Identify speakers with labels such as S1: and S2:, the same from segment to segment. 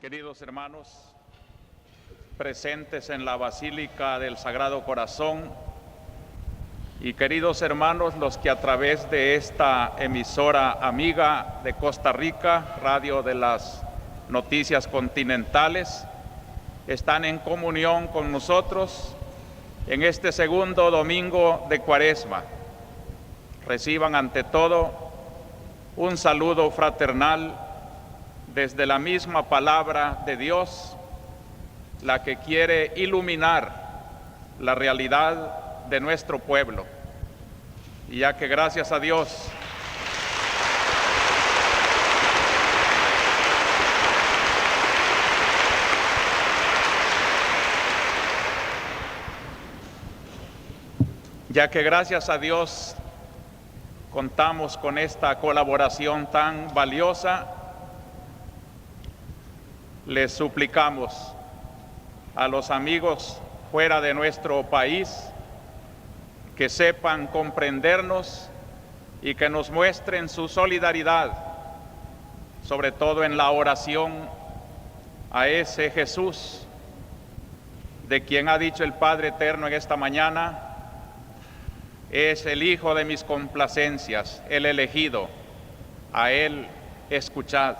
S1: Queridos hermanos, presentes en la Basílica del Sagrado Corazón, y queridos hermanos, los que a través de esta emisora amiga de Costa Rica, Radio de las Noticias Continentales, están en comunión con nosotros en este segundo domingo de Cuaresma. Reciban ante todo un saludo fraternal desde la misma palabra de Dios, la que quiere iluminar la realidad de nuestro pueblo. Y ya que gracias a Dios contamos con esta colaboración tan valiosa, les suplicamos a los amigos fuera de nuestro país que sepan comprendernos y que nos muestren su solidaridad, sobre todo en la oración a ese Jesús de quien ha dicho el Padre Eterno en esta mañana: es el Hijo de mis complacencias, el elegido, a Él escuchad.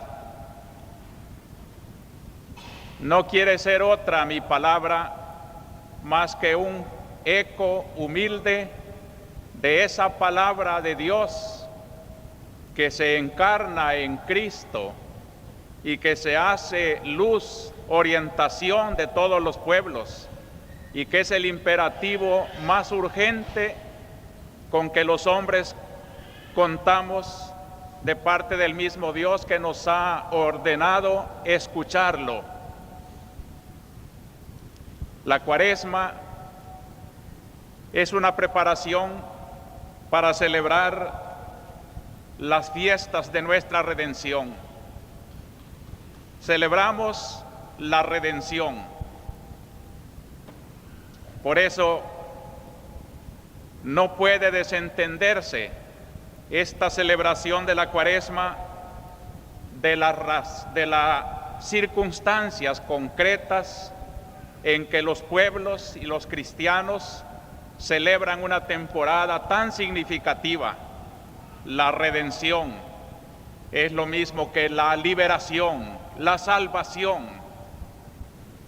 S1: No quiere ser otra mi palabra más que un eco humilde de esa palabra de Dios que se encarna en Cristo y que se hace luz, orientación de todos los pueblos, y que es el imperativo más urgente con que los hombres contamos de parte del mismo Dios, que nos ha ordenado escucharlo. La Cuaresma es una preparación para celebrar las fiestas de nuestra redención. Celebramos la redención. Por eso no puede desentenderse esta celebración de la Cuaresma de las circunstancias concretas en que los pueblos y los cristianos celebran una temporada tan significativa. La redención es lo mismo que la liberación, la salvación,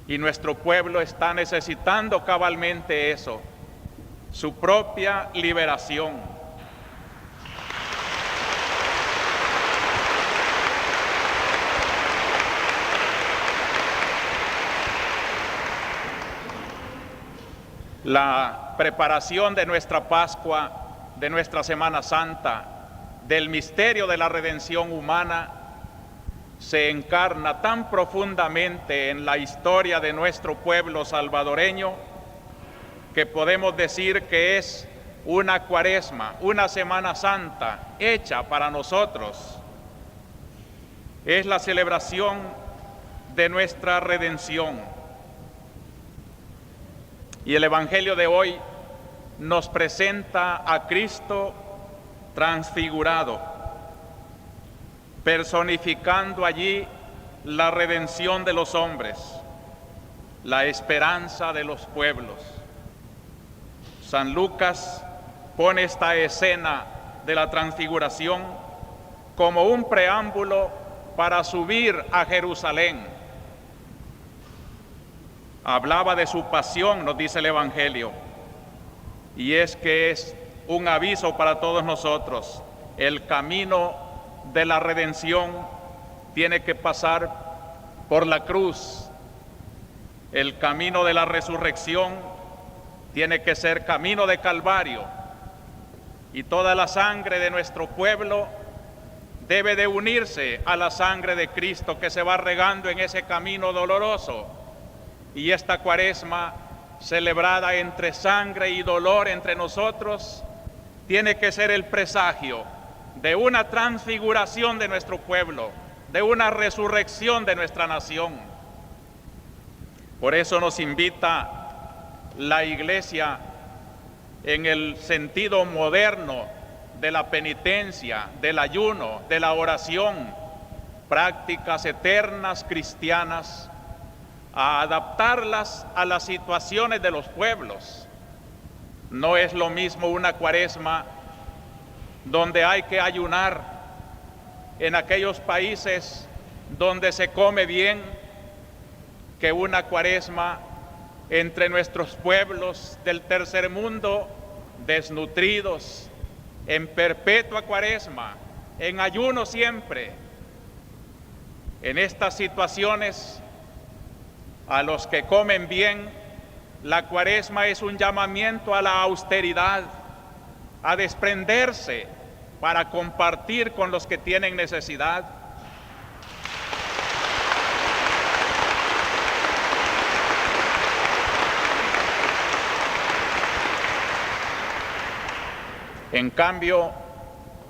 S1: y nuestro pueblo está necesitando cabalmente eso, su propia liberación. La preparación de nuestra Pascua, de nuestra Semana Santa, del misterio de la redención humana, se encarna tan profundamente en la historia de nuestro pueblo salvadoreño que podemos decir que es una Cuaresma, una Semana Santa hecha para nosotros. Es la celebración de nuestra redención. Y el Evangelio de hoy nos presenta a Cristo transfigurado, personificando allí la redención de los hombres, la esperanza de los pueblos. San Lucas pone esta escena de la transfiguración como un preámbulo para subir a Jerusalén. Hablaba de su pasión, nos dice el Evangelio, y es que es un aviso para todos nosotros. El camino de la redención tiene que pasar por la cruz. El camino de la resurrección tiene que ser camino de Calvario, y toda la sangre de nuestro pueblo debe de unirse a la sangre de Cristo que se va regando en ese camino doloroso. Y esta Cuaresma, celebrada entre sangre y dolor entre nosotros, tiene que ser el presagio de una transfiguración de nuestro pueblo, de una resurrección de nuestra nación. Por eso nos invita la Iglesia, en el sentido moderno de la penitencia, del ayuno, de la oración, prácticas eternas cristianas, a adaptarlas a las situaciones de los pueblos. No es lo mismo una cuaresma donde hay que ayunar en aquellos países donde se come bien, que una cuaresma entre nuestros pueblos del tercer mundo, desnutridos, en perpetua cuaresma, en ayuno siempre. En estas situaciones, a los que comen bien, la cuaresma es un llamamiento a la austeridad, a desprenderse para compartir con los que tienen necesidad. En cambio,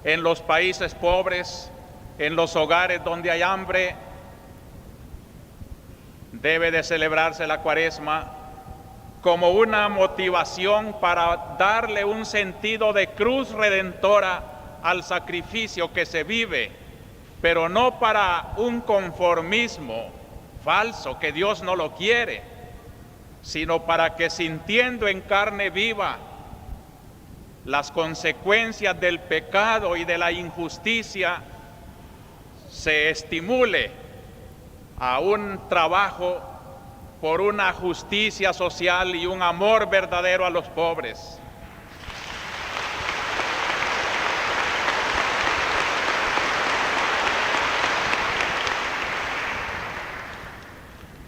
S1: en los países pobres, en los hogares donde hay hambre, debe de celebrarse la cuaresma como una motivación para darle un sentido de cruz redentora al sacrificio que se vive, pero no para un conformismo falso que Dios no lo quiere, sino para que, sintiendo en carne viva las consecuencias del pecado y de la injusticia, se estimule a un trabajo por una justicia social y un amor verdadero a los pobres.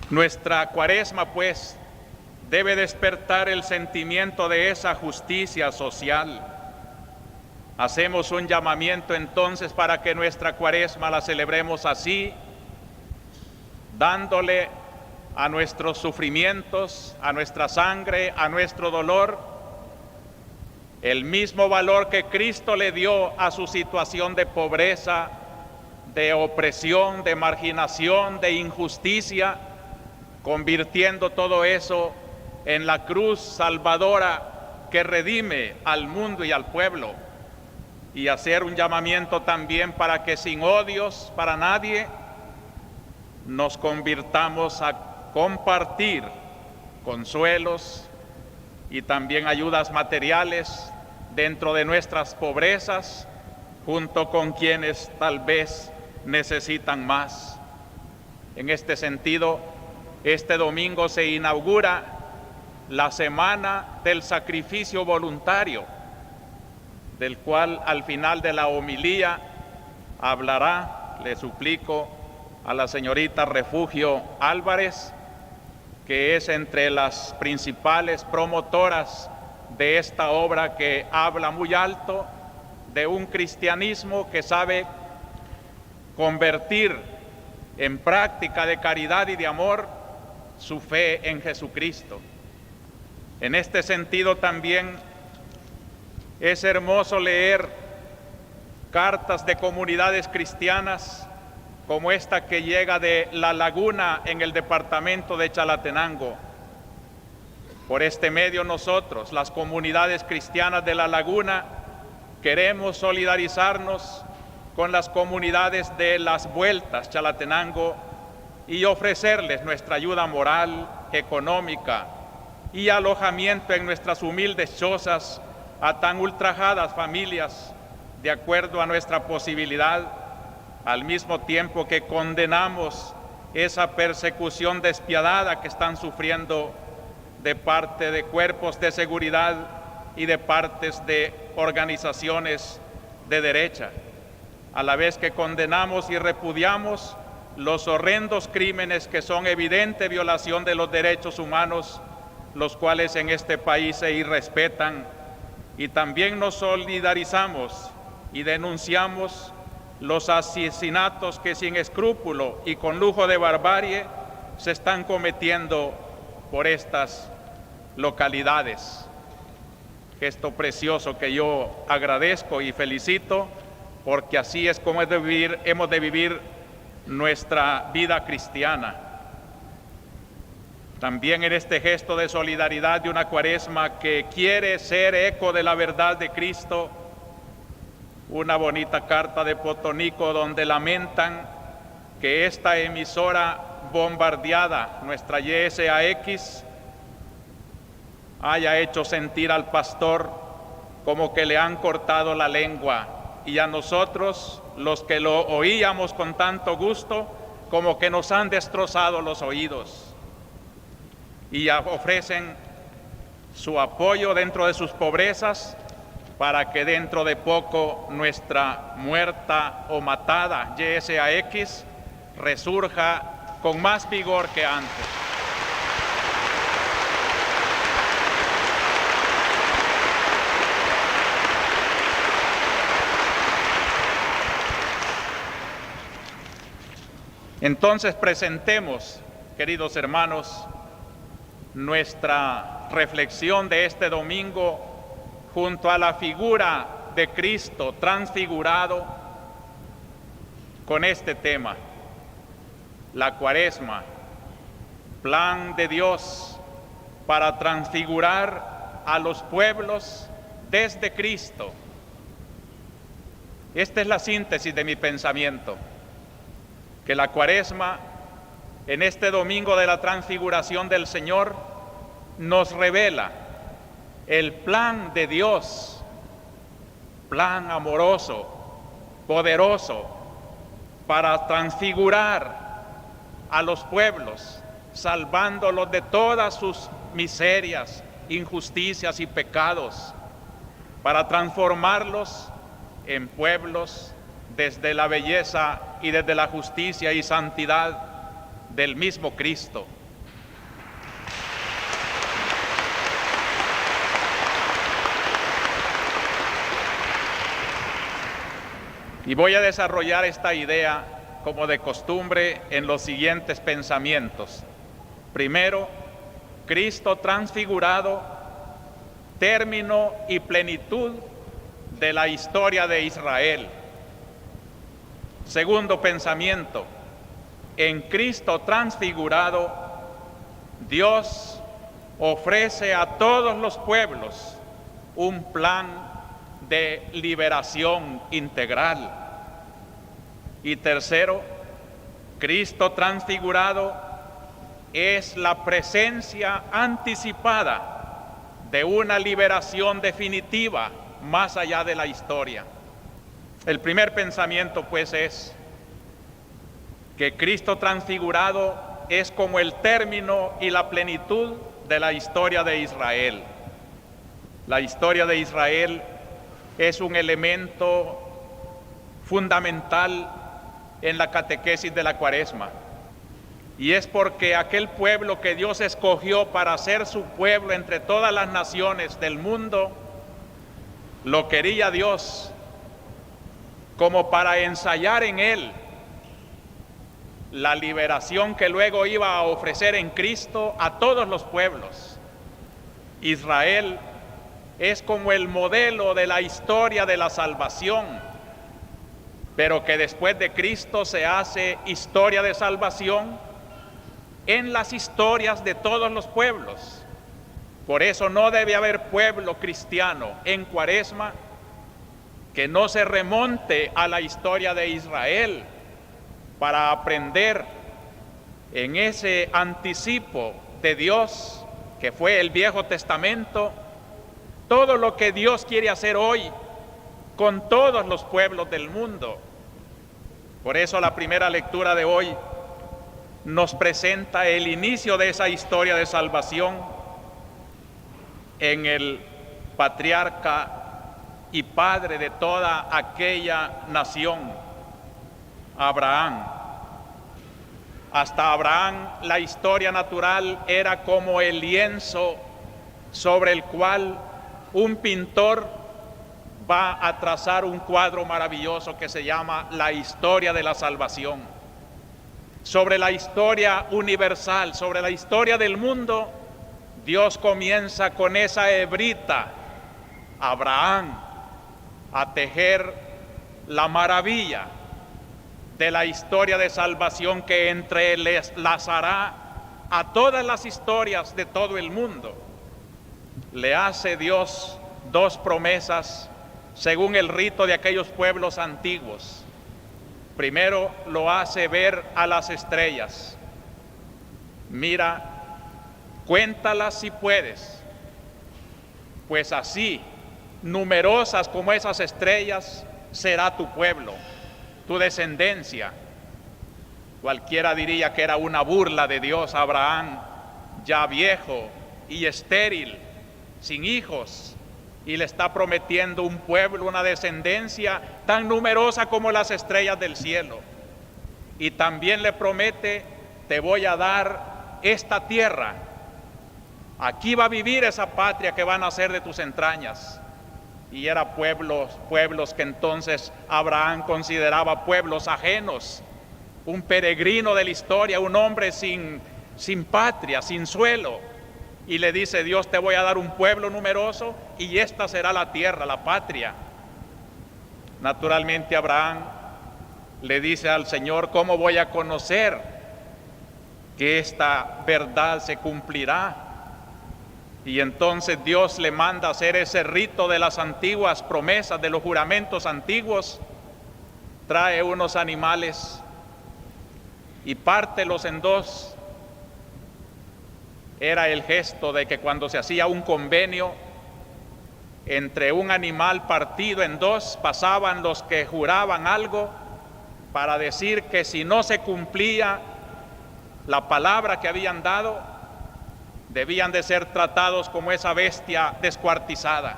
S1: Nuestra cuaresma, pues, debe despertar el sentimiento de esa justicia social. Hacemos un llamamiento entonces para que nuestra cuaresma la celebremos así, dándole a nuestros sufrimientos, a nuestra sangre, a nuestro dolor, el mismo valor que Cristo le dio a su situación de pobreza, de opresión, de marginación, de injusticia, convirtiendo todo eso en la cruz salvadora que redime al mundo y al pueblo, y hacer un llamamiento también para que sin odios para nadie nos convirtamos a compartir consuelos y también ayudas materiales dentro de nuestras pobrezas, junto con quienes tal vez necesitan más. En este sentido, este domingo se inaugura la Semana del Sacrificio Voluntario, del cual al final de la homilía hablará, le suplico, a la señorita Refugio Álvarez, que es entre las principales promotoras de esta obra que habla muy alto de un cristianismo que sabe convertir en práctica de caridad y de amor su fe en Jesucristo. En este sentido también es hermoso leer cartas de comunidades cristianas como esta que llega de La Laguna en el departamento de Chalatenango. Por este medio nosotros, las comunidades cristianas de La Laguna, queremos solidarizarnos con las comunidades de Las Vueltas, Chalatenango, y ofrecerles nuestra ayuda moral, económica y alojamiento en nuestras humildes chozas a tan ultrajadas familias, de acuerdo a nuestra posibilidad, al mismo tiempo que condenamos esa persecución despiadada que están sufriendo de parte de cuerpos de seguridad y de partes de organizaciones de derecha, a la vez que condenamos y repudiamos los horrendos crímenes que son evidente violación de los derechos humanos, los cuales en este país se irrespetan, y también nos solidarizamos y denunciamos los asesinatos que sin escrúpulo y con lujo de barbarie se están cometiendo por estas localidades. Gesto precioso que yo agradezco y felicito, porque así es como hemos de vivir nuestra vida cristiana. También en este gesto de solidaridad de una cuaresma que quiere ser eco de la verdad de Cristo, una bonita carta de Potonico donde lamentan que esta emisora bombardeada, nuestra YSAX, haya hecho sentir al pastor como que le han cortado la lengua, y a nosotros, los que lo oíamos con tanto gusto, como que nos han destrozado los oídos. Y ofrecen su apoyo dentro de sus pobrezas para que dentro de poco nuestra muerta o matada YSAX resurja con más vigor que antes. Entonces presentemos, queridos hermanos, nuestra reflexión de este domingo junto a la figura de Cristo transfigurado con este tema: la Cuaresma, plan de Dios para transfigurar a los pueblos desde Cristo. Esta es la síntesis de mi pensamiento, que la Cuaresma, en este domingo de la transfiguración del Señor, nos revela el plan de Dios, plan amoroso, poderoso, para transfigurar a los pueblos, salvándolos de todas sus miserias, injusticias y pecados, para transformarlos en pueblos desde la belleza y desde la justicia y santidad del mismo Cristo. Y voy a desarrollar esta idea, como de costumbre, en los siguientes pensamientos. Primero, Cristo transfigurado, término y plenitud de la historia de Israel. Segundo pensamiento, en Cristo transfigurado, Dios ofrece a todos los pueblos un plan de liberación integral. Y tercero, Cristo transfigurado es la presencia anticipada de una liberación definitiva más allá de la historia. El primer pensamiento, pues, es que Cristo transfigurado es como el término y la plenitud de la historia de Israel. La historia de Israel es un elemento fundamental en la catequesis de la Cuaresma. Y es porque aquel pueblo que Dios escogió para ser su pueblo entre todas las naciones del mundo, lo quería Dios como para ensayar en él la liberación que luego iba a ofrecer en Cristo a todos los pueblos. Israel es como el modelo de la historia de la salvación, pero que después de Cristo se hace historia de salvación en las historias de todos los pueblos. Por eso no debe haber pueblo cristiano en Cuaresma que no se remonte a la historia de Israel para aprender en ese anticipo de Dios que fue el Viejo Testamento, todo lo que Dios quiere hacer hoy con todos los pueblos del mundo. Por eso la primera lectura de hoy nos presenta el inicio de esa historia de salvación en el patriarca y padre de toda aquella nación, Abraham. Hasta Abraham la historia natural era como el lienzo sobre el cual un pintor va a trazar un cuadro maravilloso que se llama la historia de la salvación. Sobre la historia universal, sobre la historia del mundo, Dios comienza con esa hebrita, Abraham, a tejer la maravilla de la historia de salvación que entrelazará a todas las historias de todo el mundo. Le hace Dios dos promesas según el rito de aquellos pueblos antiguos. Primero lo hace ver a las estrellas. Mira, cuéntalas si puedes, pues así, numerosas como esas estrellas, será tu pueblo, tu descendencia. Cualquiera diría que era una burla de Dios a Abraham, ya viejo y estéril, sin hijos, y le está prometiendo un pueblo, una descendencia tan numerosa como las estrellas del cielo. Y también le promete: te voy a dar esta tierra. Aquí va a vivir esa patria que van a ser de tus entrañas. Y eran pueblos que entonces Abraham consideraba pueblos ajenos, un peregrino de la historia, un hombre sin patria, sin suelo. Y le dice Dios: te voy a dar un pueblo numeroso y esta será la tierra, la patria. Naturalmente Abraham le dice al Señor: ¿cómo voy a conocer que esta verdad se cumplirá? Y entonces Dios le manda hacer ese rito de las antiguas promesas, de los juramentos antiguos. Trae unos animales y pártelos en dos. Era el gesto de que cuando se hacía un convenio entre un animal partido en dos, pasaban los que juraban algo para decir que si no se cumplía la palabra que habían dado, debían de ser tratados como esa bestia descuartizada.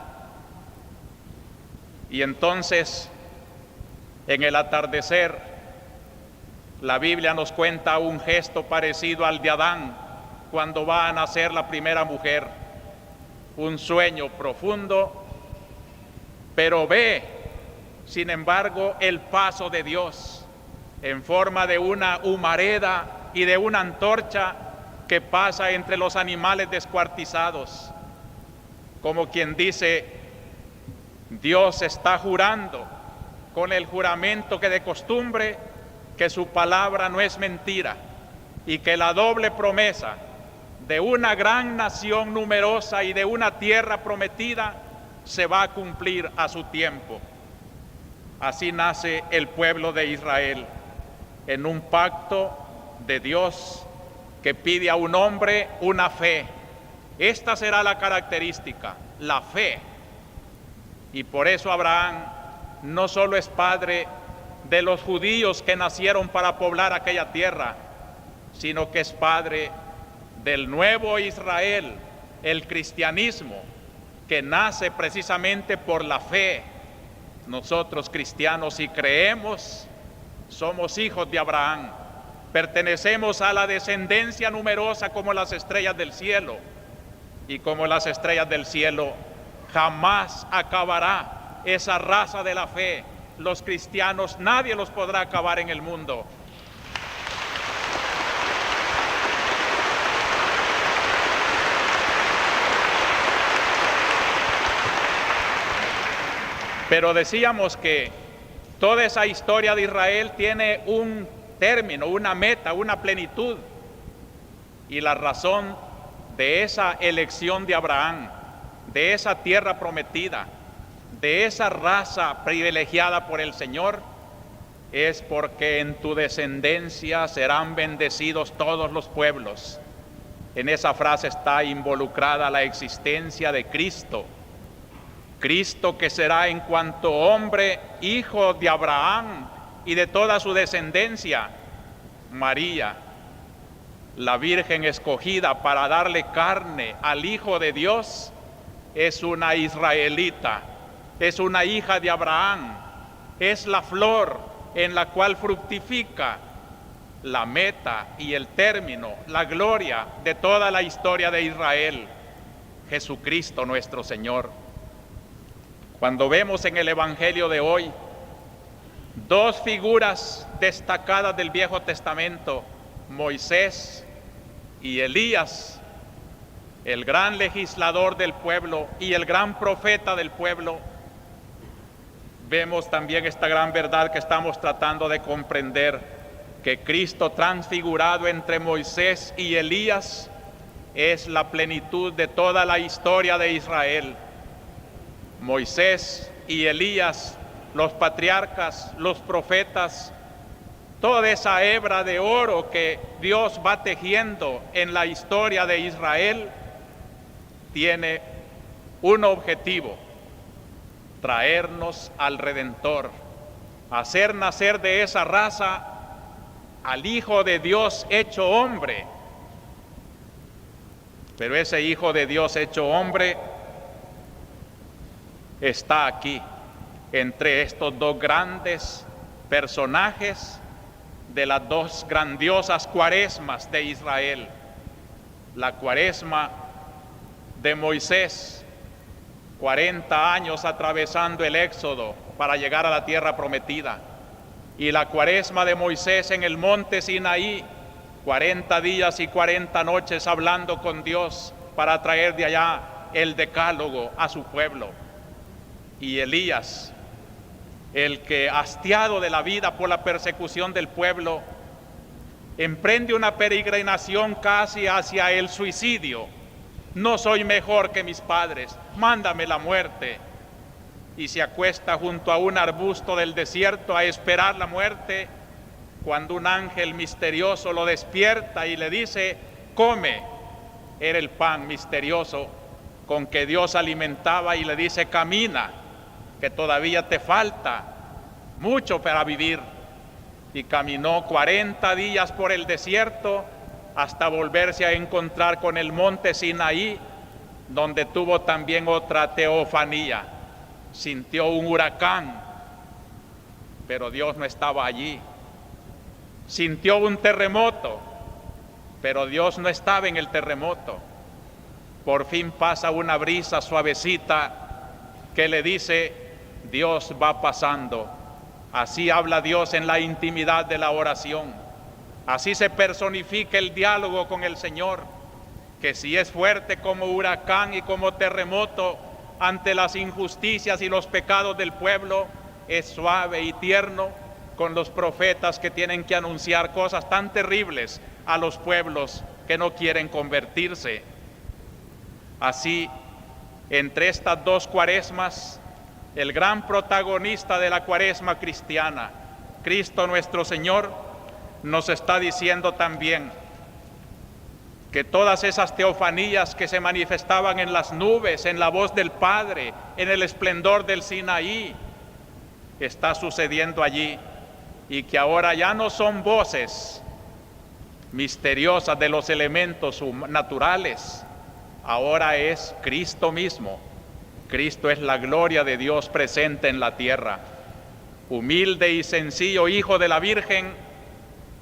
S1: Y entonces, en el atardecer, la Biblia nos cuenta un gesto parecido al de Adán cuando va a nacer la primera mujer. Un sueño profundo, pero ve, sin embargo, el paso de Dios en forma de una humareda y de una antorcha que pasa entre los animales descuartizados. Como quien dice: Dios está jurando con el juramento que de costumbre, que su palabra no es mentira y que la doble promesa de una gran nación numerosa y de una tierra prometida se va a cumplir a su tiempo. Así nace el pueblo de Israel, en un pacto de Dios que pide a un hombre una fe. Esta será la característica, la fe. Y por eso Abraham no solo es padre de los judíos que nacieron para poblar aquella tierra, sino que es padre del nuevo Israel, el cristianismo, que nace precisamente por la fe. Nosotros cristianos, si creemos, somos hijos de Abraham, pertenecemos a la descendencia numerosa como las estrellas del cielo, y como las estrellas del cielo jamás acabará esa raza de la fe. Los cristianos, nadie los podrá acabar en el mundo. Pero decíamos que toda esa historia de Israel tiene un término, una meta, una plenitud. Y la razón de esa elección de Abraham, de esa tierra prometida, de esa raza privilegiada por el Señor, es porque en tu descendencia serán bendecidos todos los pueblos. En esa frase está involucrada la existencia de Cristo. Cristo, que será en cuanto hombre, hijo de Abraham y de toda su descendencia. María, la Virgen escogida para darle carne al Hijo de Dios, es una israelita, es una hija de Abraham, es la flor en la cual fructifica la meta y el término, la gloria de toda la historia de Israel, Jesucristo nuestro Señor. Cuando vemos en el Evangelio de hoy dos figuras destacadas del Viejo Testamento, Moisés y Elías, el gran legislador del pueblo y el gran profeta del pueblo, vemos también esta gran verdad que estamos tratando de comprender, que Cristo transfigurado entre Moisés y Elías es la plenitud de toda la historia de Israel. Moisés y Elías, los patriarcas, los profetas, toda esa hebra de oro que Dios va tejiendo en la historia de Israel, tiene un objetivo: traernos al Redentor, hacer nacer de esa raza al Hijo de Dios hecho hombre. Pero ese Hijo de Dios hecho hombre está aquí, entre estos dos grandes personajes de las dos grandiosas cuaresmas de Israel: la cuaresma de Moisés, 40 años atravesando el Éxodo para llegar a la tierra prometida, y la cuaresma de Moisés en el monte Sinaí, 40 días y 40 noches hablando con Dios para traer de allá el decálogo a su pueblo. Y Elías, el que, hastiado de la vida por la persecución del pueblo, emprende una peregrinación casi hacia el suicidio. No soy mejor que mis padres, mándame la muerte. Y se acuesta junto a un arbusto del desierto a esperar la muerte, cuando un ángel misterioso lo despierta y le dice: come. Era el pan misterioso con que Dios alimentaba, y le dice: camina, que todavía te falta mucho para vivir. Y caminó 40 días por el desierto hasta volverse a encontrar con el monte Sinaí, donde tuvo también otra teofanía. Sintió un huracán, pero Dios no estaba allí. Sintió un terremoto, pero Dios no estaba en el terremoto. Por fin pasa una brisa suavecita que le dice: Dios va pasando. Así habla Dios en la intimidad de la oración. Así se personifica el diálogo con el Señor, que si es fuerte como huracán y como terremoto ante las injusticias y los pecados del pueblo, es suave y tierno con los profetas que tienen que anunciar cosas tan terribles a los pueblos que no quieren convertirse. Así, entre estas dos cuaresmas, el gran protagonista de la cuaresma cristiana, Cristo nuestro Señor, nos está diciendo también que todas esas teofanías que se manifestaban en las nubes, en la voz del Padre, en el esplendor del Sinaí, está sucediendo allí, y que ahora ya no son voces misteriosas de los elementos naturales, ahora es Cristo mismo. Cristo es la gloria de Dios presente en la tierra, humilde y sencillo Hijo de la Virgen,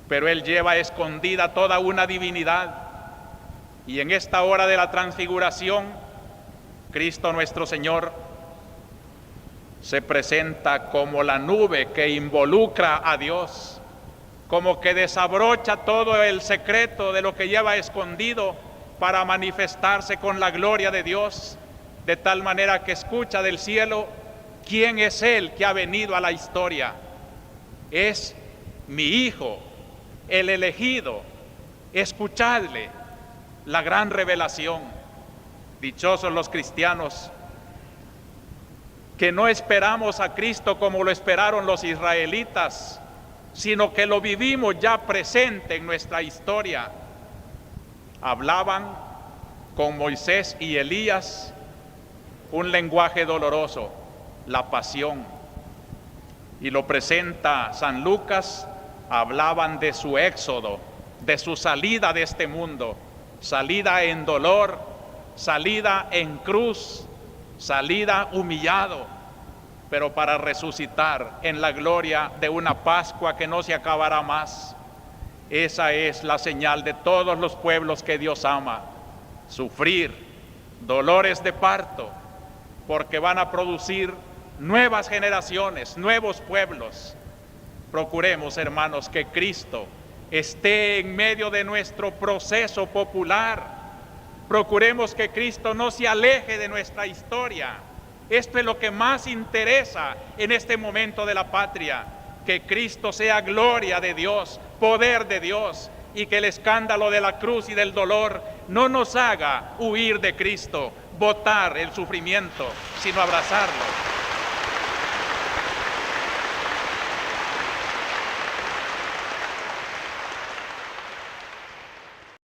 S1: pero Él lleva escondida toda una divinidad. Y en esta hora de la transfiguración, Cristo nuestro Señor se presenta como la nube que involucra a Dios, como que desabrocha todo el secreto de lo que lleva escondido para manifestarse con la gloria de Dios, de tal manera que escucha del cielo: ¿quién es Él que ha venido a la historia? Es mi Hijo, el elegido, escuchadle. La gran revelación. Dichosos los cristianos que no esperamos a Cristo como lo esperaron los israelitas, sino que lo vivimos ya presente en nuestra historia. Hablaban con Moisés y Elías un lenguaje doloroso, la pasión, y lo presenta San Lucas. Hablaban de su éxodo, de su salida de este mundo, salida en dolor, salida en cruz, salida humillado, pero para resucitar en la gloria de una Pascua que no se acabará más. Esa es la señal de todos los pueblos que Dios ama: sufrir dolores de parto, porque van a producir nuevas generaciones, nuevos pueblos. Procuremos, hermanos, que Cristo esté en medio de nuestro proceso popular. Procuremos que Cristo no se aleje de nuestra historia. Esto es lo que más interesa en este momento de la patria: que Cristo sea gloria de Dios, poder de Dios, y que el escándalo de la cruz y del dolor no nos haga huir de Cristo, botar el sufrimiento, sino abrazarlo.